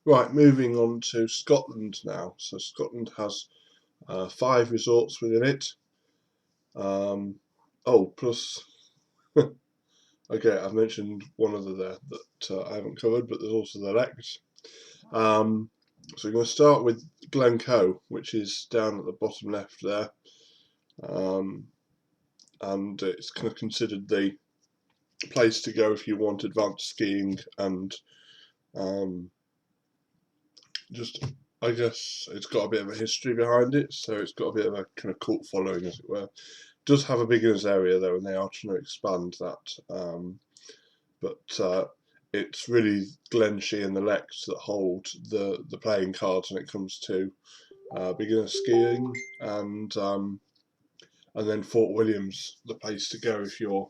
Right, moving on to Scotland now. So Scotland has 5 resorts within it. Plus, okay, I've mentioned one other there that I haven't covered, but there's also the Lect. So we're going to start with Glencoe, which is down at the bottom left there. And it's kind of considered the place to go if you want advanced skiing and just, I guess it's got a bit of a history behind it, so it's got a bit of a kind of cult following, as it were. It does have a beginners area though, and they are trying to expand that. But it's really Glencoe and the Lect that hold the playing cards when it comes to beginner skiing, and then Fort William's the place to go if you're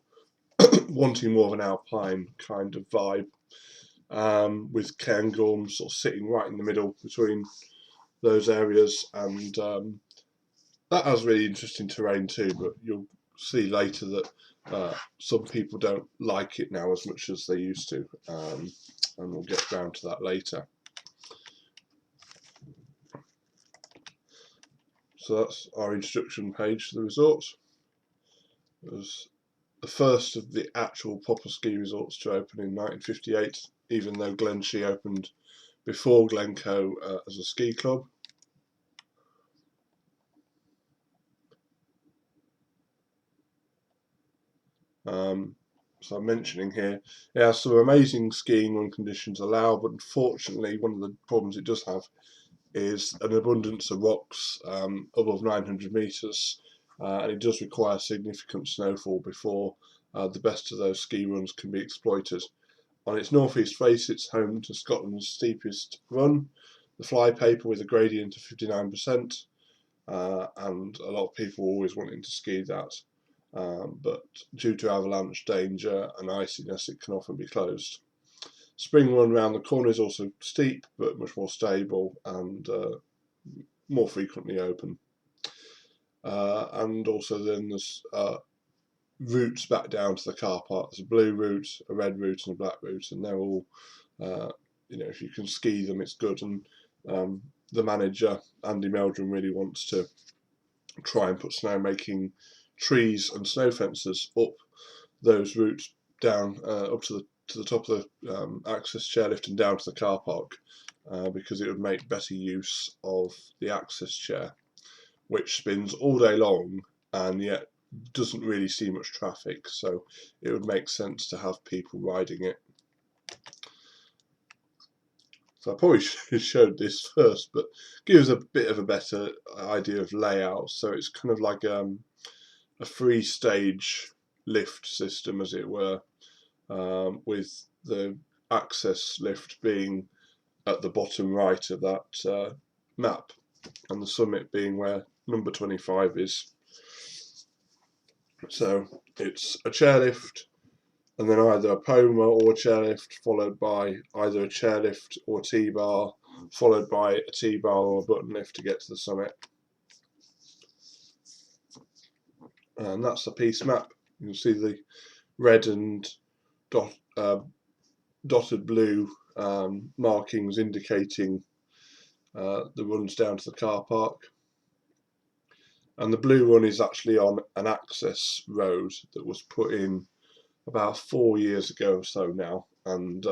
wanting more of an alpine kind of vibe, with Cairngorm sort of sitting right in the middle between those areas, and that has really interesting terrain too, but you'll see later that some people don't like it now as much as they used to, and we'll get round to that later. So that's our introduction page to the resorts. It was the first of the actual proper ski resorts to open in 1958, even though Glencoe opened before Glencoe as a ski club. So I'm mentioning here, it has some amazing skiing when conditions allow, but unfortunately one of the problems it does have is an abundance of rocks above 900 metres, and it does require significant snowfall before the best of those ski runs can be exploited. On its northeast face, it's home to Scotland's steepest run, the Flypaper, with a gradient of 59%, and a lot of people always wanting to ski that. But due to avalanche danger and iciness, it can often be closed. Spring run round the corner is also steep, but much more stable and more frequently open. And also then there's routes back down to the car park. There's a blue route, a red route, and a black route, and they're all, if you can ski them, it's good. And the manager, Andy Meldrum, really wants to try and put snowmaking trees and snow fences up those routes down up to the top of the access chairlift and down to the car park, because it would make better use of the access chair, which spins all day long and yet doesn't really see much traffic, so it would make sense to have people riding it. So I probably should have showed this first, but gives a bit of a better idea of layout. So it's kind of like a 3-stage lift system, as it were, with the access lift being at the bottom right of that map, and the summit being where number 25 is. So it's a chairlift, and then either a Poma or a chairlift, followed by either a chairlift or a T-bar, followed by a T-bar or a button lift to get to the summit. And that's the piece map. You can see the red and dotted blue markings indicating the runs down to the car park. And the blue one is actually on an access road that was put in about 4 years ago or so now, and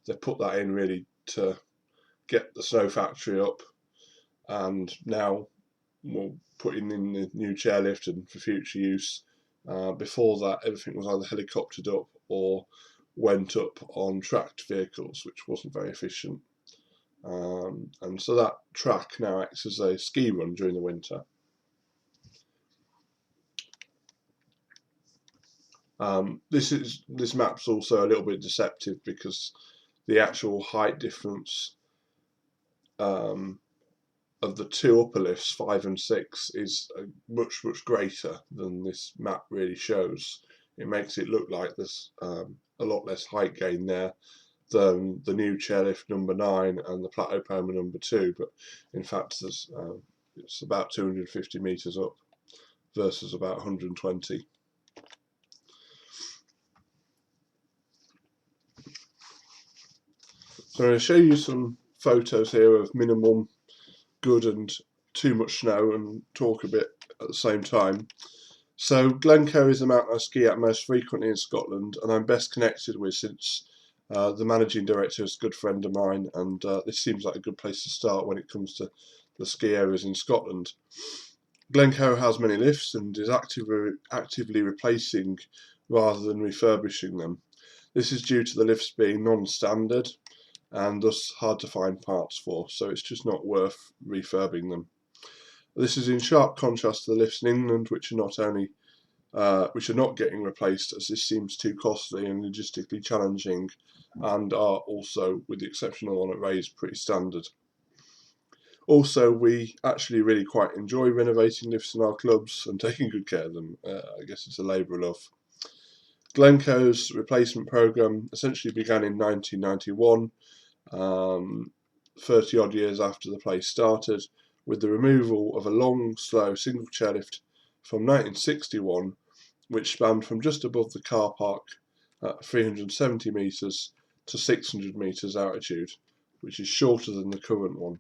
they put that in really to get the snow factory up, and now we're putting in the new chairlift and for future use. Before that, everything was either helicoptered up or went up on tracked vehicles, which wasn't very efficient. And so that track now acts as a ski run during the winter. This map's also a little bit deceptive because the actual height difference of the two upper lifts, 5 and 6, is much greater than this map really shows. It makes it look like there's a lot less height gain there than the new chairlift number 9 and the Plateau Poma number 2, but in fact there's it's about 250 metres up versus about 120. So I'm going to show you some photos here of minimum, good and too much snow, and talk a bit at the same time. So Glencoe is the mountain I ski at most frequently in Scotland, and I'm best connected with since the managing director is a good friend of mine, and this seems like a good place to start when it comes to the ski areas in Scotland. Glencoe has many lifts and is actively replacing rather than refurbishing them. This is due to the lifts being non-standard and thus hard to find parts for, so it's just not worth refurbing them. This is in sharp contrast to the lifts in England, which are not getting replaced, as this seems too costly and logistically challenging, and are also, with the exception of the one at Rays, pretty standard. Also, we actually really quite enjoy renovating lifts in our clubs and taking good care of them. I guess it's a labour of love. Glencoe's replacement programme essentially began in 1991, 30 odd years after the place started, with the removal of a long, slow single chairlift from 1961, which spanned from just above the car park at 370 metres to 600 metres altitude, which is shorter than the current one.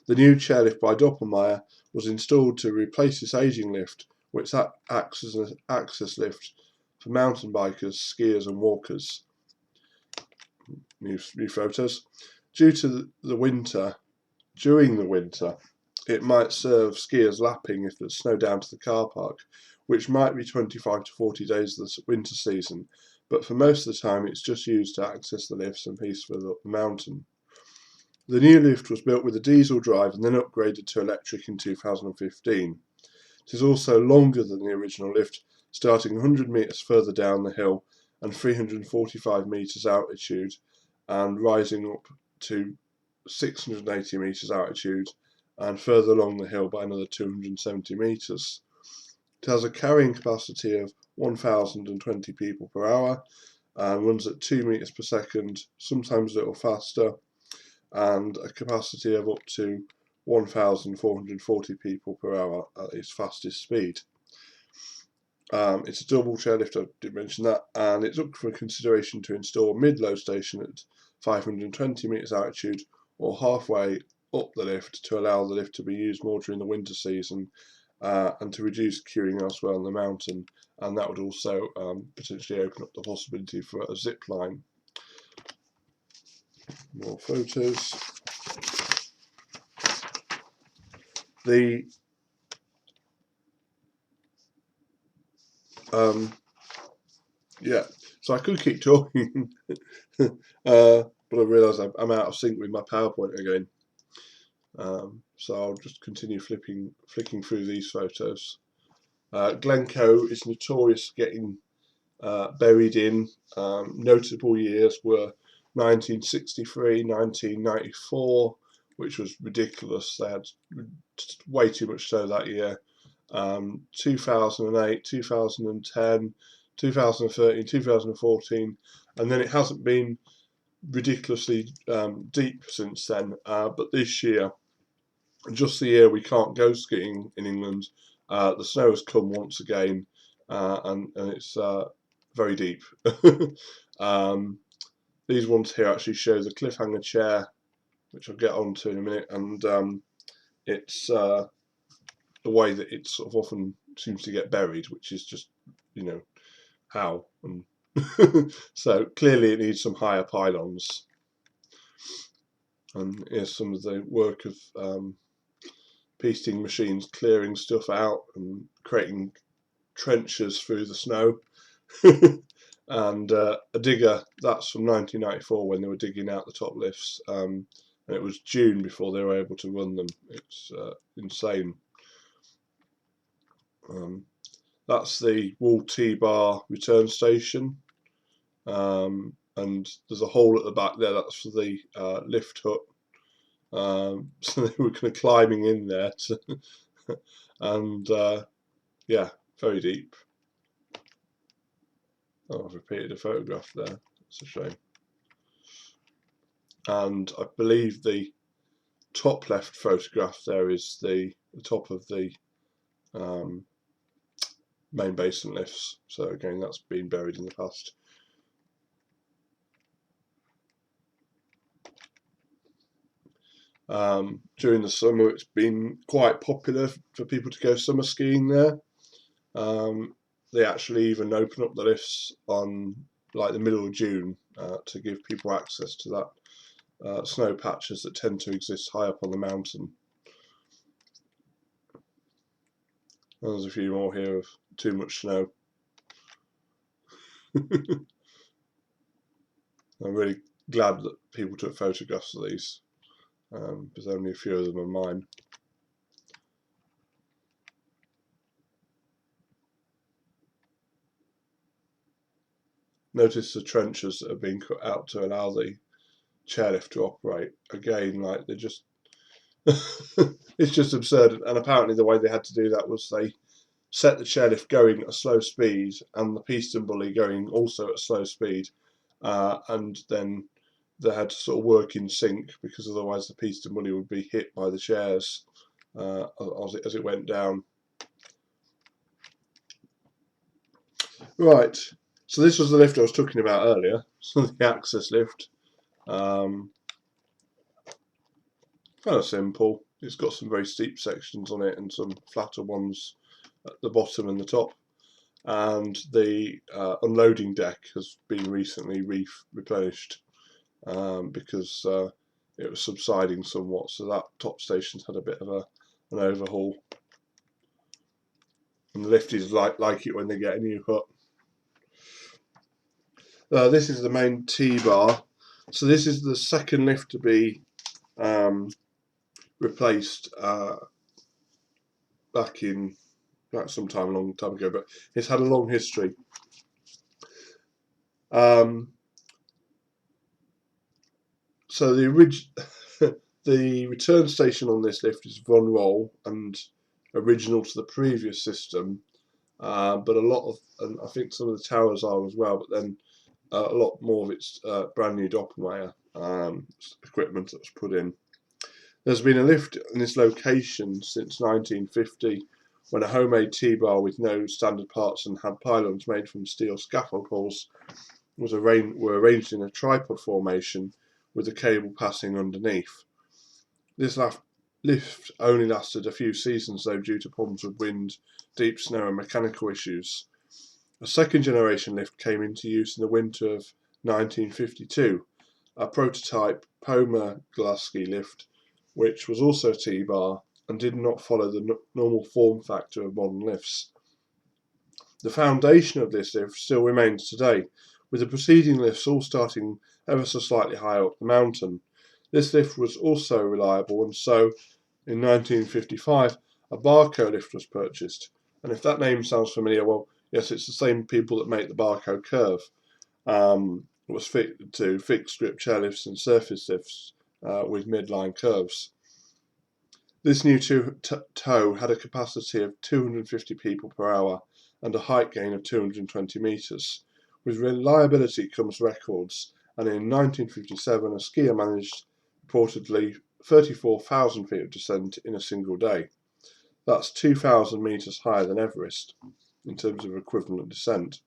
The new chairlift by Doppelmayr was installed to replace this ageing lift, which acts as an access lift for mountain bikers, skiers and walkers. New photos. During the winter, it might serve skiers lapping if there's snow down to the car park, which might be 25 to 40 days of the winter season, but for most of the time it's just used to access the lifts and peaceful up the mountain. The new lift was built with a diesel drive and then upgraded to electric in 2015. It is also longer than the original lift, starting 100 metres further down the hill and 345 metres altitude, and rising up to 680 metres altitude and further along the hill by another 270 metres. It has a carrying capacity of 1,020 people per hour and runs at 2 metres per second, sometimes a little faster, and a capacity of up to 1,440 people per hour at its fastest speed. It's a double chairlift, I did mention that, and it's up for consideration to install a mid-low station at 520 metres altitude or halfway up the lift to allow the lift to be used more during the winter season and to reduce queuing elsewhere on the mountain, and that would also potentially open up the possibility for a zip line. More photos. So I could keep talking, but I realise I'm out of sync with my PowerPoint again. So I'll just continue flicking through these photos. Glencoe is notorious for getting buried in. Notable years were 1963, 1994, which was ridiculous. They had way too much snow that year. 2008, 2010, 2013, 2014, and then it hasn't been ridiculously deep since then. But this year, just the year we can't go skiing in England, the snow has come once again, and it's very deep. These ones here actually show the cliffhanger chair, which I'll get onto in a minute, and it's the way that it sort of often seems to get buried, which is just, how. And so clearly it needs some higher pylons. And here's some of the work of piecing machines clearing stuff out and creating trenches through the snow. And a digger, that's from 1994 when they were digging out the top lifts, and it was June before they were able to run them. It's insane. That's the Wall T-bar return station, and there's a hole at the back there, that's for the lift hut. So they were kind of climbing in there and yeah, very deep. Oh, I've repeated a photograph there, it's a shame. And I believe the top left photograph there is the top of the main basin lifts. So again, that's been buried in the past. During the summer, it's been quite popular for people to go summer skiing there. They actually even open up the lifts on like the middle of June to give people access to that snow patches that tend to exist high up on the mountain. And there's a few more here of too much snow. I'm really glad that people took photographs of these, because only a few of them are mine. Notice the trenches that have been cut out to allow the chairlift to operate. Again, like they're just it's just absurd. And apparently the way they had to do that was they set the chairlift going at a slow speed and the piston bully going also at a slow speed, and then they had to sort of work in sync, because otherwise the piston bully would be hit by the chairs as it went down. Right, so this was the lift I was talking about earlier, so the access lift. Kind of simple. It's got some very steep sections on it and some flatter ones at the bottom and the top. And the unloading deck has been recently replenished because it was subsiding somewhat, so that top station's had a bit of an overhaul. And the lifties like it when they get a new hut. This is the main T-bar. So this is the second lift to be replaced back sometime a long time ago, but it's had a long history. So the return station on this lift is Von Roll and original to the previous system, but a lot of, and I think some of the towers are as well, but then a lot more of it's brand new Doppelmayr equipment that was put in. There's been a lift in this location since 1950, when a homemade T-bar with no standard parts and had pylons made from steel scaffold poles were arranged in a tripod formation with the cable passing underneath. This lift only lasted a few seasons though, due to problems with wind, deep snow and mechanical issues. A second generation lift came into use in the winter of 1952, a prototype Poma Glaski lift, which was also a T-bar and did not follow the normal form factor of modern lifts. The foundation of this lift still remains today, with the preceding lifts all starting ever so slightly higher up the mountain. This lift was also reliable, and so in 1955 a Barco lift was purchased. And if that name sounds familiar, well, yes, it's the same people that make the Barco Curve. It was fitted to fixed grip chairlifts and surface lifts with midline curves. This new tow had a capacity of 250 people per hour and a height gain of 220 metres. With reliability comes records, and in 1957 a skier managed reportedly 34,000 feet of descent in a single day. That's 2,000 metres higher than Everest in terms of equivalent descent.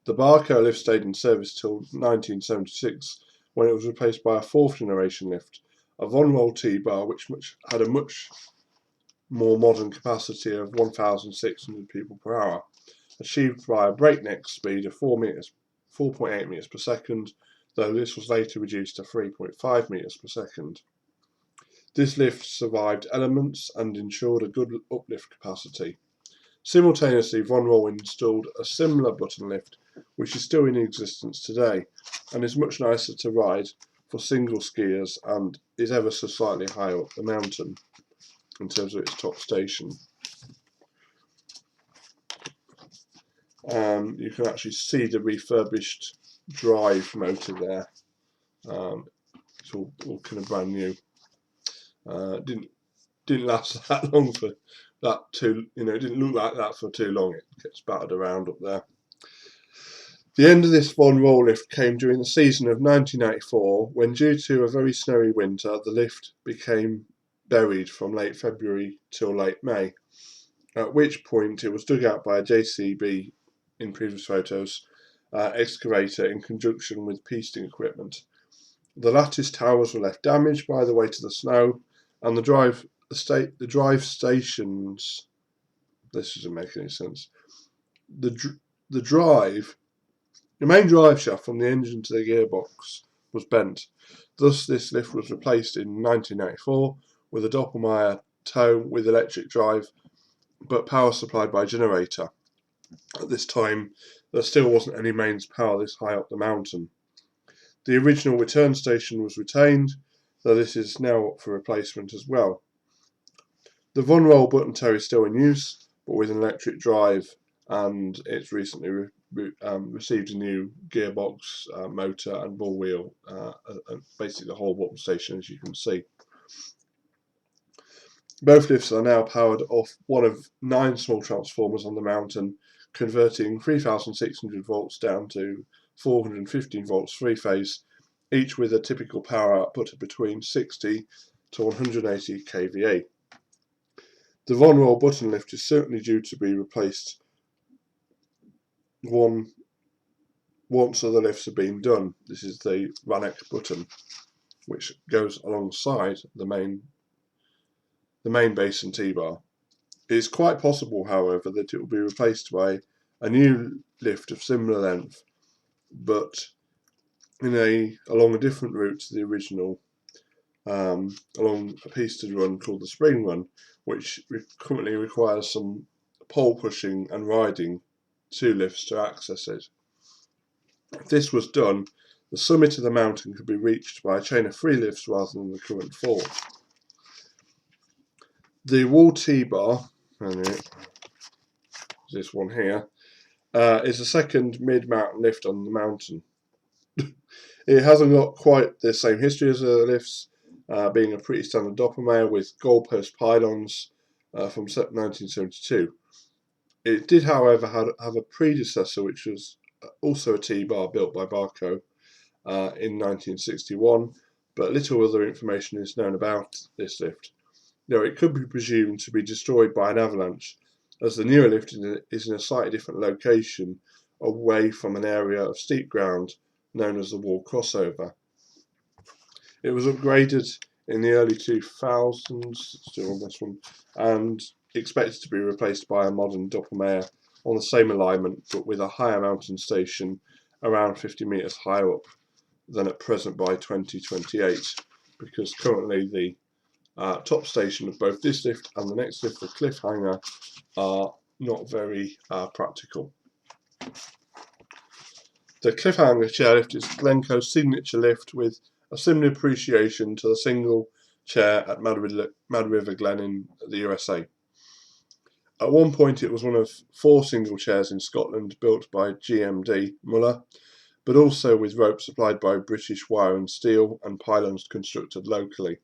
The Barco lift stayed in service till 1976, when it was replaced by a fourth generation lift, a Von Roll T-bar, which had a much more modern capacity of 1,600 people per hour, achieved by a breakneck speed of 4.8 meters per second, though this was later reduced to 3.5 meters per second. This lift survived elements and ensured a good uplift capacity. Simultaneously, Von Roll installed a similar button lift, which is still in existence today, and is much nicer to ride for single skiers and is ever so slightly higher up the mountain in terms of its top station. You can actually see the refurbished drive motor there. It's all kind of brand new. Didn't last that long for that too. It didn't look like that for too long. It gets battered around up there. The end of this Von Roll lift came during the season of 1984, when, due to a very snowy winter, the lift became buried from late February till late May, at which point it was dug out by a JCB, in previous photos, excavator in conjunction with piecing equipment. The lattice towers were left damaged by the weight of the snow, and the drive stations. This doesn't make any sense. The main drive shaft from the engine to the gearbox was bent. Thus, this lift was replaced in 1994 with a Doppelmayr tow with electric drive, but power supplied by generator. At this time, there still wasn't any mains power this high up the mountain. The original return station was retained, though this is now up for replacement as well. The Von Roll button tow is still in use, but with an electric drive, and it's recently received a new gearbox, motor and ball wheel, basically the whole bottom station, as you can see. Both lifts are now powered off one of 9 small transformers on the mountain, converting 3,600 volts down to 415 volts three-phase, each with a typical power output of between 60 to 180 kVA. The Von Roll button lift is certainly due to be replaced once other lifts have been done. This is the Vanek button, which goes alongside the main base and T-bar. It is quite possible, however, that it will be replaced by a new lift of similar length, but along a different route to the original, along a piste run called the Spring Run, which currently requires some pole pushing and riding 2 lifts to access it. If this was done, the summit of the mountain could be reached by a chain of 3 lifts rather than the current 4. The wall T-bar, this one here, is the second mid-mountain lift on the mountain. It hasn't got quite the same history as the lifts, being a pretty standard Doppelmayr with goalpost pylons from 1972. It did, however, have a predecessor, which was also a T-bar built by Barco in 1961, but little other information is known about this lift. Now, it could be presumed to be destroyed by an avalanche, as the newer lift is in a slightly different location away from an area of steep ground known as the wall crossover. It was upgraded in the early 2000s, still on this one, and expected to be replaced by a modern Doppelmayr on the same alignment, but with a higher mountain station around 50 metres higher up than at present by 2028, because currently the top station of both this lift and the next lift, the Cliffhanger, are not very practical. The Cliffhanger chairlift is Glencoe's signature lift with a similar appreciation to the single chair at Mad River Glen in the USA. At one point it was one of 4 single chairs in Scotland built by GMD Muller, but also with ropes supplied by British Wire and Steel and pylons constructed locally.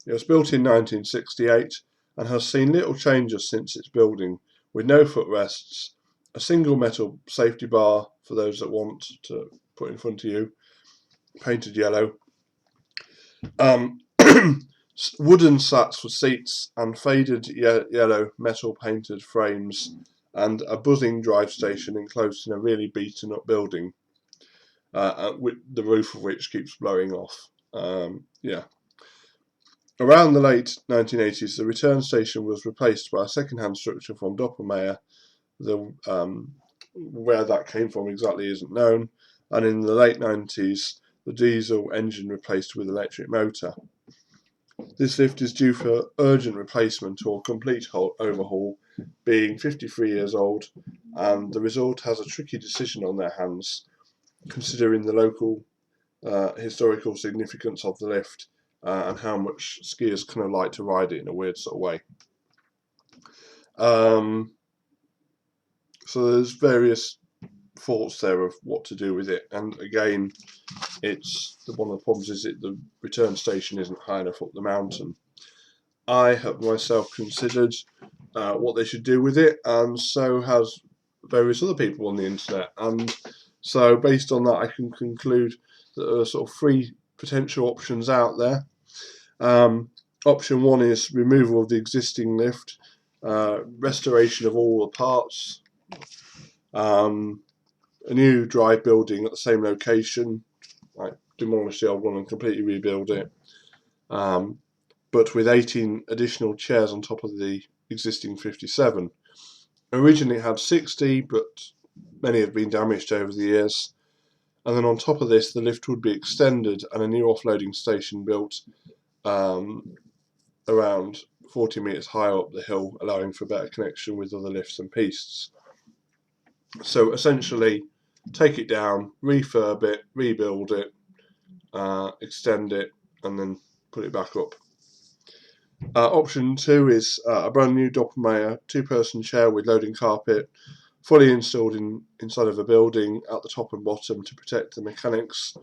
It was built in 1968 and has seen little changes since its building, with no footrests, a single metal safety bar for those that want to put in front of you, painted yellow, wooden slats for seats and faded yellow metal painted frames, and a buzzing drive station enclosed in a really beaten up building, with the roof of which keeps blowing off. Around the late 1980s, the return station was replaced by a second-hand structure from Doppelmayr. Where that came from exactly isn't known, and in the late 90s, the diesel engine replaced with electric motor. This lift is due for urgent replacement or complete overhaul, being 53 years old, and the resort has a tricky decision on their hands, considering the local historical significance of the lift and how much skiers kind of like to ride it in a weird sort of way. So there's various thoughts there of what to do with it, and again, it's one of the problems is that the return station isn't high enough up the mountain. I have myself considered what they should do with it, and so has various other people on the internet, and so based on that I can conclude that there are sort of 3 potential options out there. Option 1 is removal of the existing lift, restoration of all the parts, a new drive building at the same location, like demolish the old one and completely rebuild it. But with 18 additional chairs on top of the existing 57. Originally it had 60, but many have been damaged over the years. And then on top of this, the lift would be extended and a new offloading station built around 40 metres higher up the hill, allowing for better connection with other lifts and pistes. So essentially, take it down, refurb it, rebuild it, extend it, and then put it back up. Option 2 is a brand new Doppelmayr 2-person chair with loading carpet, fully installed inside of a building at the top and bottom to protect the mechanics,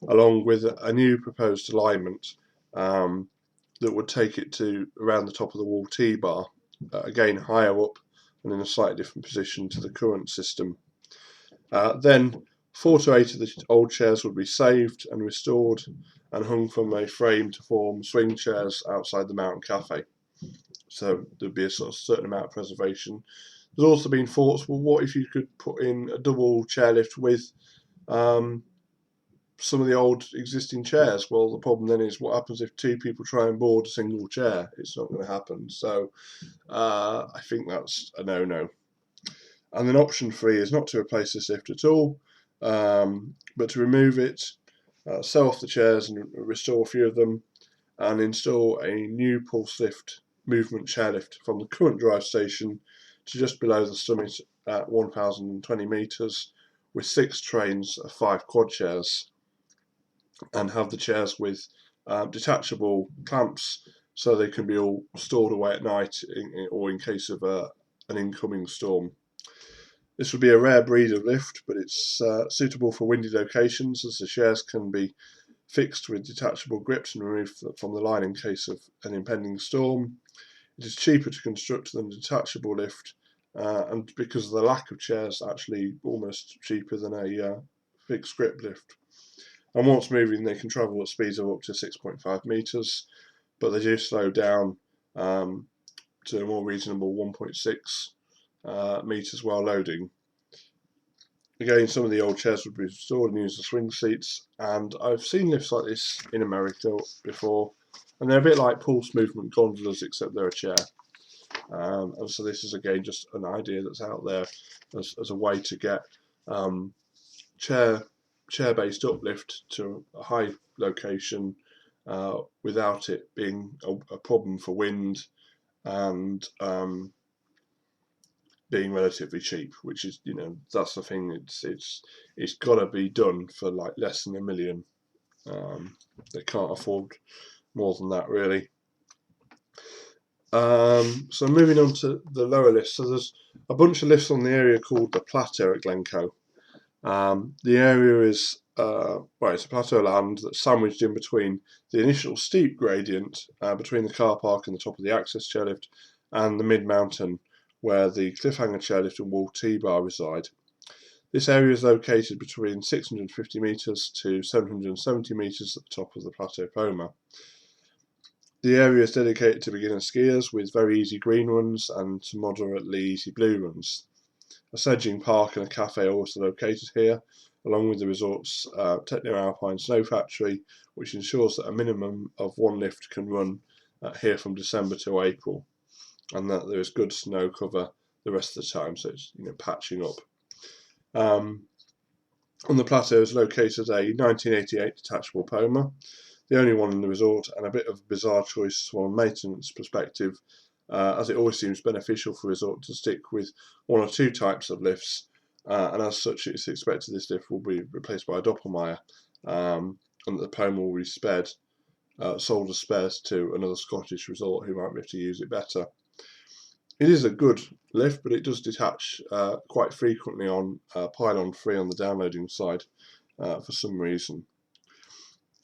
along with a new proposed alignment that would take it to around the top of the wall T-bar, again higher up and in a slightly different position to the current system. Then 4 to 8 of the old chairs would be saved and restored and hung from a frame to form swing chairs outside the Mountain Cafe. So there'd be a sort of certain amount of preservation. There's also been thoughts, well, what if you could put in a double chairlift with some of the old existing chairs? Well, the problem then is what happens if 2 people try and board a single chair? It's not going to happen. So I think that's a no-no. And then option 3 is not to replace this lift at all, but to remove it, sell off the chairs and restore a few of them, and install a new pulse lift movement chairlift from the current drive station to just below the summit at 1,020 metres with 6 trains of 5 quad chairs, and have the chairs with detachable clamps so they can be all stored away at night or in case of an incoming storm. This would be a rare breed of lift, but it's suitable for windy locations as the chairs can be fixed with detachable grips and removed from the line in case of an impending storm. It is cheaper to construct than a detachable lift, and because of the lack of chairs, actually almost cheaper than a fixed grip lift. And once moving, they can travel at speeds of up to 6.5 metres, but they do slow down to a more reasonable 1.6 metres while loading. Again, some of the old chairs would be restored and use the swing seats, and I've seen lifts like this in America before, and they're a bit like pulse movement gondolas except they're a chair. And so this is again just an idea that's out there as a way to get chair-based uplift to a high location without it being a problem for wind and being relatively cheap, which is, that's the thing. It's got to be done for like less than $1 million. They can't afford more than that, really. So moving on to the lower lifts. So there's a bunch of lifts on the area called the Plateau at Glencoe. The area is it's a plateau land that's sandwiched in between the initial steep gradient between the car park and the top of the access chairlift and the mid-mountain where the cliffhanger chairlift and wall T-bar reside. This area is located between 650 metres to 770 metres at the top of the Plateau Poma. The area is dedicated to beginner skiers with very easy green runs and to moderately easy blue runs. A sledging park and a cafe are also located here, along with the resort's Techno-Alpine Snow Factory, which ensures that a minimum of 1 lift can run here from December to April, and that there is good snow cover the rest of the time, so it's patching up. On the plateau is located a 1988 detachable Poma, the only one in the resort, and a bit of a bizarre choice from a maintenance perspective, as it always seems beneficial for a resort to stick with 1 or 2 types of lifts, and as such it's expected this lift will be replaced by a Doppelmayr, and that the Poma will be sold as spares to another Scottish resort who might be able to use it better. It is a good lift, but it does detach quite frequently on pylon 3 on the downloading side for some reason.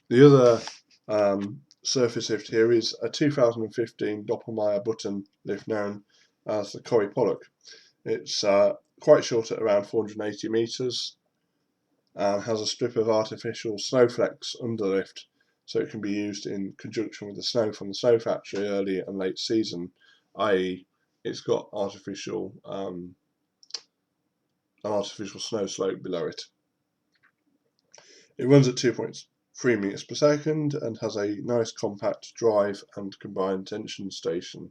The other surface lift here is a 2015 Doppelmayr button lift known as the Corrie Pollock. It's quite short at around 480 metres and has a strip of artificial snowflakes under the lift, so it can be used in conjunction with the snow from the snow factory early and late season, i.e. it's got an artificial snow slope below it. It runs at 2.3 3 meters per second and has a nice compact drive and combined tension station.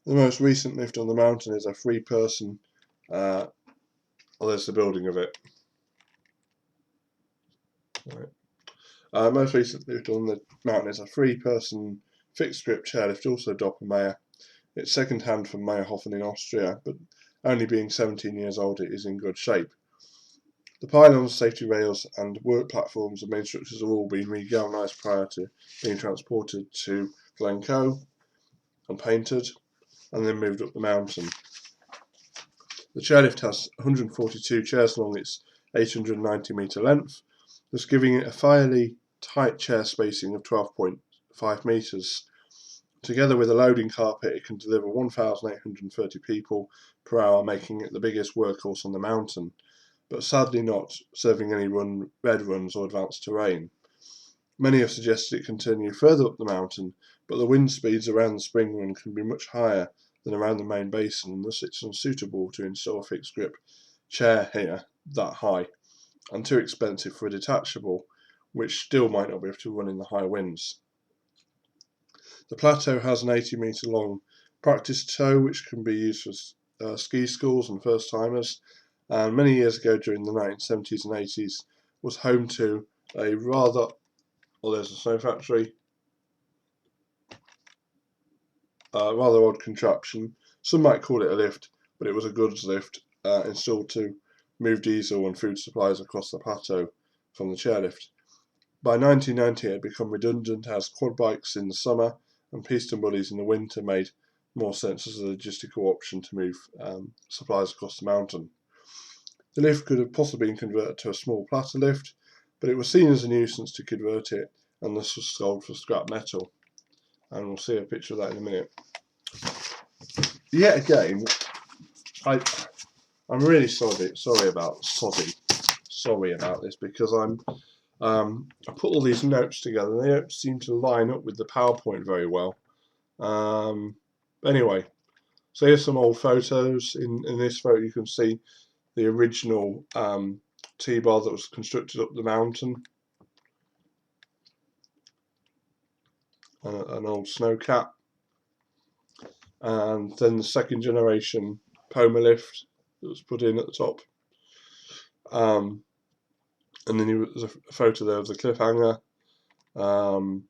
The most recent lift on the mountain is a 3-person, well, there's the building of it. Right. Most recent lift on the mountain is a 3-person fixed grip chairlift, also Doppelmayr. It's second hand from Meyerhofen in Austria, but only being 17 years old, it is in good shape. The pylons, safety rails and work platforms and main structures have all been re-galvanised prior to being transported to Glencoe and painted, and then moved up the mountain. The chairlift has 142 chairs along its 890 metre length, thus giving it a fairly tight chair spacing of 12.5 metres. Together with a loading carpet, it can deliver 1,830 people per hour, making it the biggest workhorse on the mountain, but sadly not serving any red runs or advanced terrain. Many have suggested it can continue further up the mountain, but the wind speeds around the spring run can be much higher than around the main basin, and thus it's unsuitable to install a fixed grip chair here that high, and too expensive for a detachable, which still might not be able to run in the high winds. The plateau has an 80 metre long practice tow, which can be used for ski schools and first timers, and many years ago during the 1970s and 80s was home to a rather, well, there's a snow factory, rather odd contraption. Some might call it a lift, but it was a goods lift installed to move diesel and food supplies across the plateau from the chairlift. By 1990 it had become redundant as quad bikes in the summer and piston buddies in the winter made more sense as a logistical option to move supplies across the mountain. The lift could have possibly been converted to a small platter lift, but it was seen as a nuisance to convert it, and this was sold for scrap metal. And we'll see a picture of that in a minute. Yet again, I'm really sorry about this, because I put all these notes together and they don't seem to line up with the PowerPoint very well. Anyway, so here's some old photos. In this photo you can see the original T-bar that was constructed up the mountain. An old snow cap. And then the second generation Poma lift that was put in at the top. And then there's a photo there of the cliffhanger. And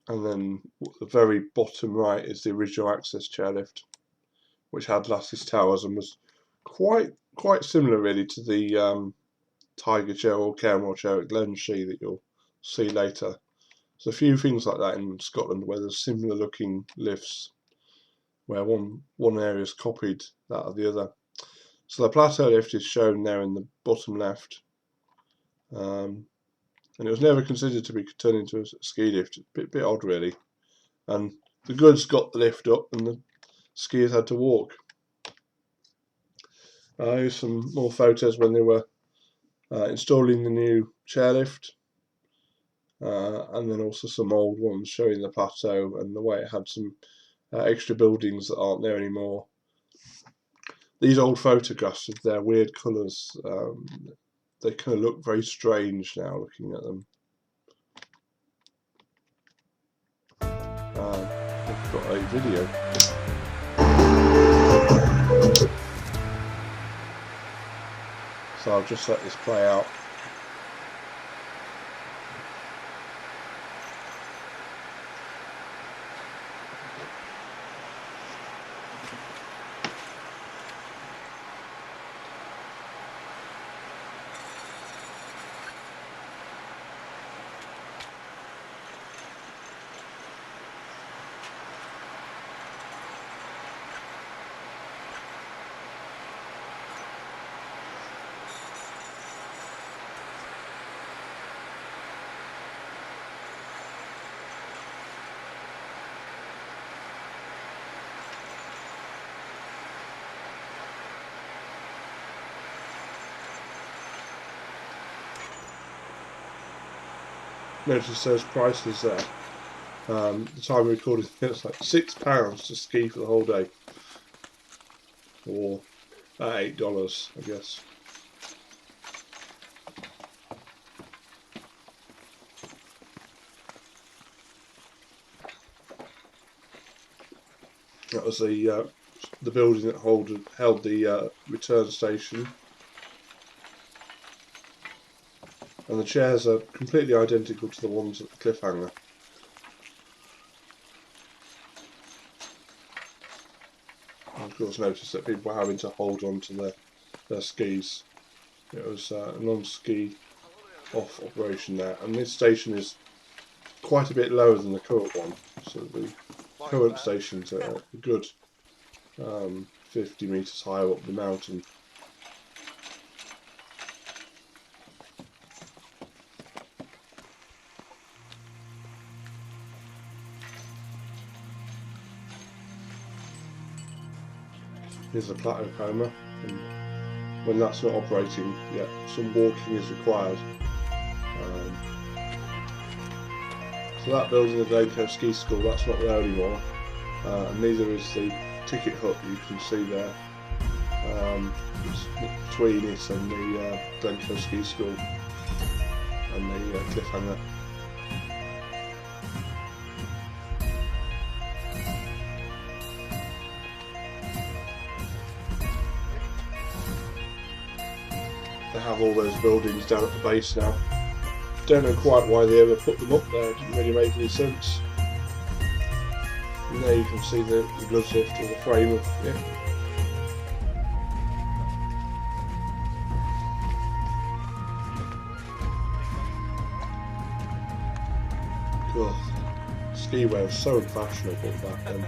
then the very bottom right is the original access chairlift, which had lattice towers and was quite similar really to the Tiger chair or Cairnmore chair at Glencoe that you'll see later. There's a few things like that in Scotland where there's similar looking lifts, where one area is copied that of the other. So the plateau lift is shown there in the bottom left, and it was never considered to be turned into a ski lift. Bit odd really. And the goods got the lift up and the skiers had to walk. Here's some more photos when they were installing the new chairlift, and then also some old ones showing the plateau and the way it had some extra buildings that aren't there anymore. These old photographs with their weird colours, they kind of look very strange now looking at them. I've got a video. So I'll just let this play out. Notice those prices there. The time we recorded, it's like £6 to ski for the whole day, or $8, I guess. That was the building that held the return station. And the chairs are completely identical to the ones at the cliffhanger. And of course, notice that people were having to hold on to their skis. It was a non-ski off operation there, and this station is quite a bit lower than the current one. So the current station's a good 50 metres higher up the mountain. Here's a plateau coma, and when that's not operating, yeah, some walking is required. So that building, the Glencoe Ski School, that's not there anymore, and neither is the ticket hut you can see there. It's between it and the Glencoe Ski School and the cliffhanger. They have all those buildings down at the base now. Don't know quite why they ever put them up there, it didn't really make any sense. And there you can see the goods lift or the frame of it. God, skiwear was so fashionable back then.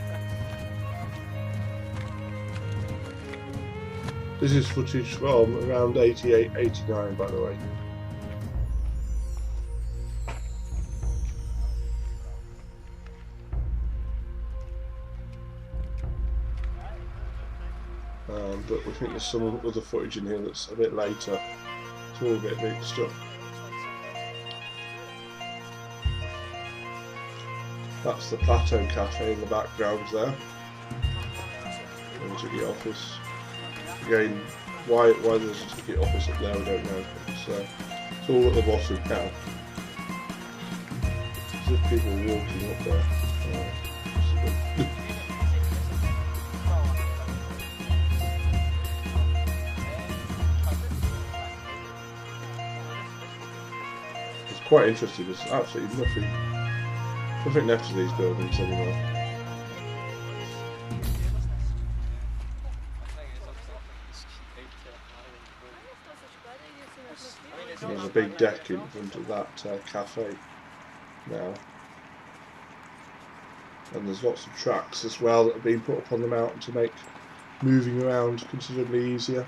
This is footage from around 88, 89 by the way. But we think there's some other footage in here that's a bit later. It's all a bit mixed up. That's the Plateau Cafe in the background there. And the ticket office. Again, why there's a ticket office up there, I don't know. It's all at the bottom now. As if people are walking up there. It's quite interesting. There's absolutely nothing left of these buildings anymore. There's a big deck in front of that cafe now, and there's lots of tracks as well that have been put up on the mountain to make moving around considerably easier.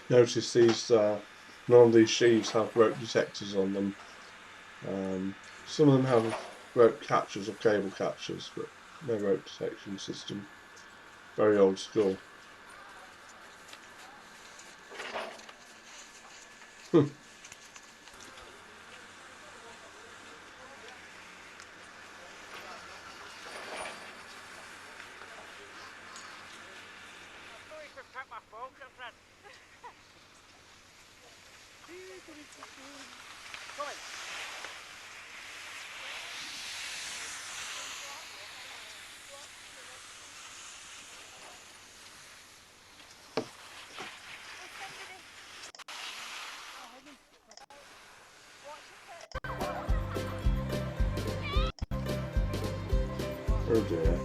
Notice these, none of these sheaves have rope detectors on them. Some of them have rope catchers or cable catchers, but no rope detection system. Very old school. Oh dear.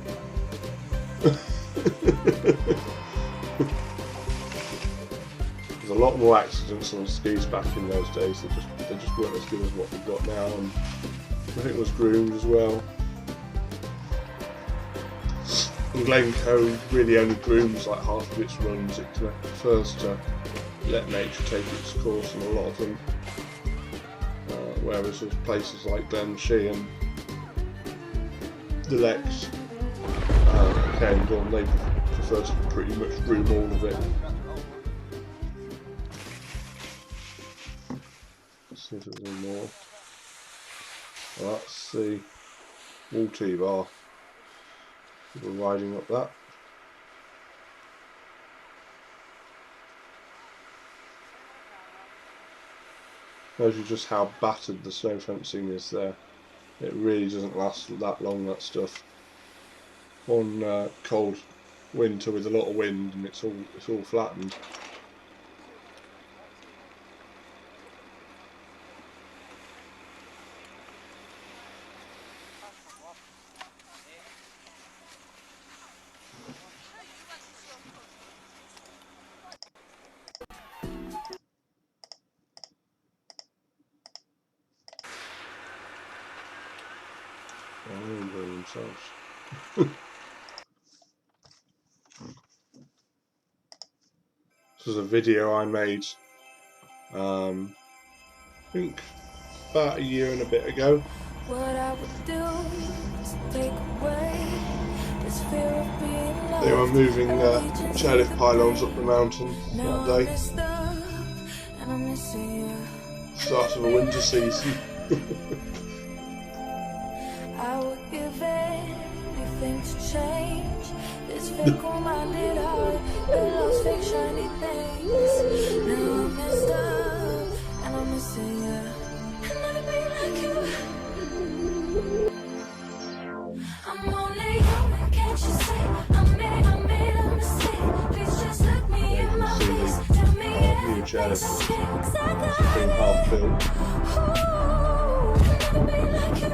There's a lot more accidents on skis back in those days. They just weren't as good as what we've got now, and I think it was groomed as well. And Glencoe really only grooms like half of its runs. It prefers to let nature take its course on a lot of them. Whereas there's places like Glencoe and the Lex, Cairngorm, they prefer to pretty much groom all of it. Let's see if there's any more. Well, that's the wall T-bar. People riding up that. Shows you just how battered the snow fencing is there. It really doesn't last that long, that stuff. One cold winter with a lot of wind and it's all flattened. Themselves. This was a video I made I think about a year and a bit ago. What I would do is take away this fear of being loved. They were moving chairlift pylons up the mountain that day. And I'm missing you. Start of the winter season. I would give anything to change this fickle-minded heart that loves fake shiny things. Now I'm messed up and I'm missing you. I'll never be like you. I'm only human, can't you see? I made a mistake. Please just look me in my face. Tell me everything's okay. 'Cause I got it. Half built. Ooh, I'll never be like you.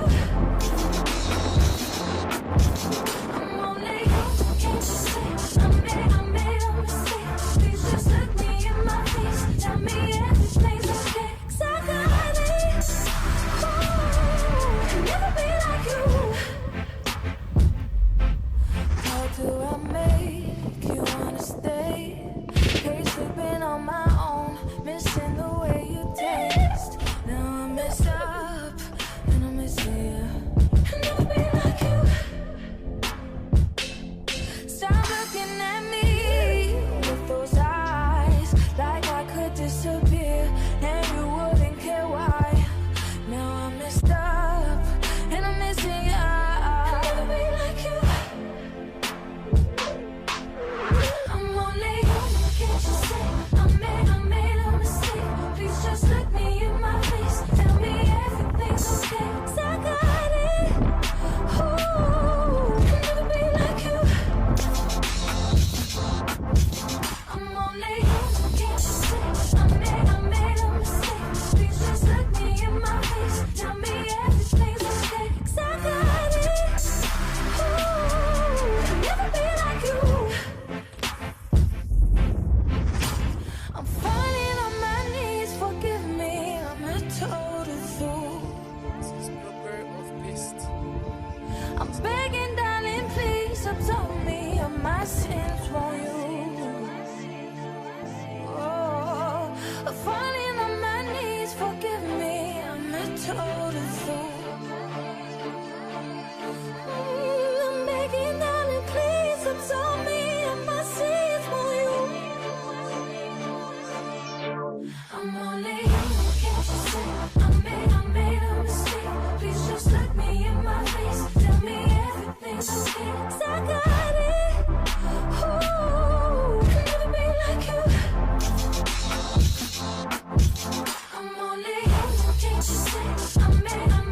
you say I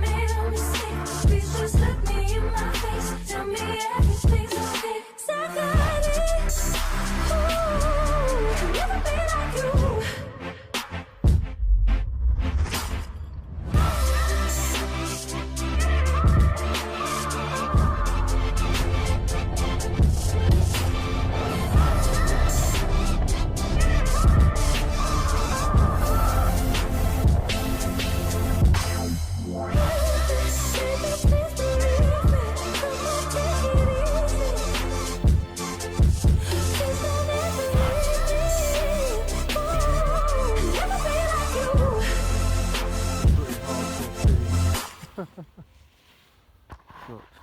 made a mistake? Please just look me in my face. Tell me everything's okay. 'Cause I got it. Ooh, can never be like you.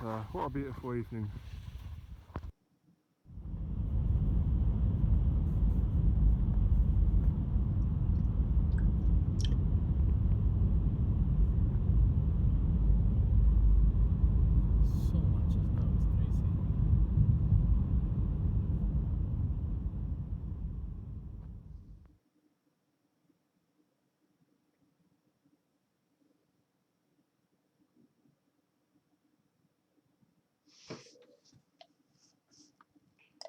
But what a beautiful evening.